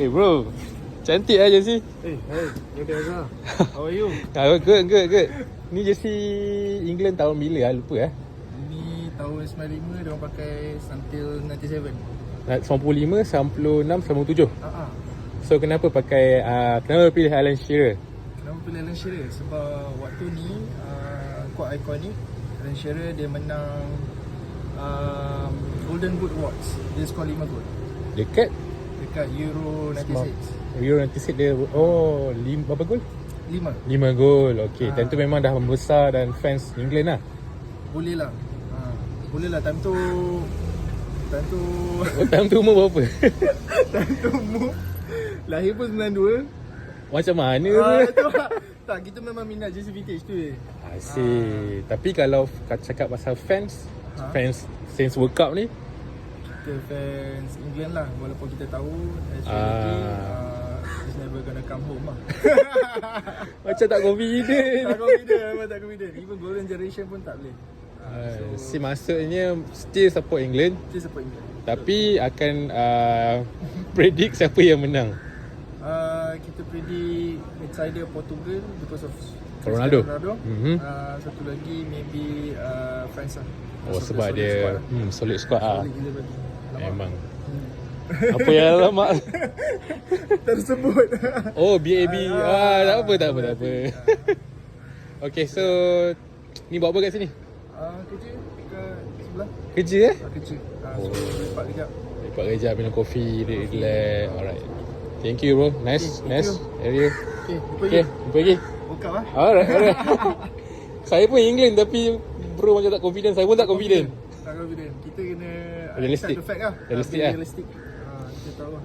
Eh bro, cantik lah jersey. Hey, Brother Azhar. How are you? Good. Ni jersey England tahun bila lah, lupa lah. Ini tahun 95 dia orang pakai until 97. 95, 96, 97. So kenapa pakai, kenapa pilih Alan Shearer? Kenapa pilih Alan Shearer? Sebab waktu ni quite iconic. Alan Shearer dia menang Golden Boot Awards. Dia skor 5 gol Dekat Euro 96. Euro 96 dia, berapa gol? 5. 5 gol, okay. Tentu memang dah membesar dan fans England lah. Boleh lah. Boleh lah time tu Time tu umur berapa? time tu umur lahir pun 92. Macam mana Tu lah. Tak, kita memang minat jersey vintage tu Asyik. Tapi kalau cakap pasal fans since World Cup ni, kita fans England lah. Walaupun kita tahu actually it's never gonna come home lah. macam tak confident. Memang tak confident. Even Golden Generation pun tak boleh. Si maksudnya still support England, Still support England. tapi akan predict siapa yang menang. Kita predict outsider Portugal because of Ronaldo. Satu lagi maybe France lah. Sebab dia solid squad lah. Solid gila bagi. Memang. Apa yang lama? Tersebut. BAB. Tak apa. Okay, so ni buat apa kat sini? Kerja kat sebelah. Kerja Kerja. So lepak kejap. Lepak kejap, minum kopi, relax. Alright. Thank you bro. Nice area. Okay, jumpa lagi. Buka lah. Alright. Saya pun England tapi bro macam tak confident. Saya pun tak confident. Tak confident. Kita kena Realistic. accept the fact lah. Realistic. Kita tahu lah.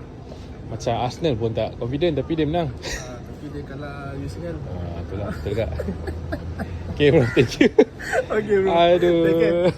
Macam Arsenal pun tak confident tapi dia menang. Tapi dia kalah UCL. Itulah, betul tak? Okay bro, thank you. Okay bro. Aduh. Take care.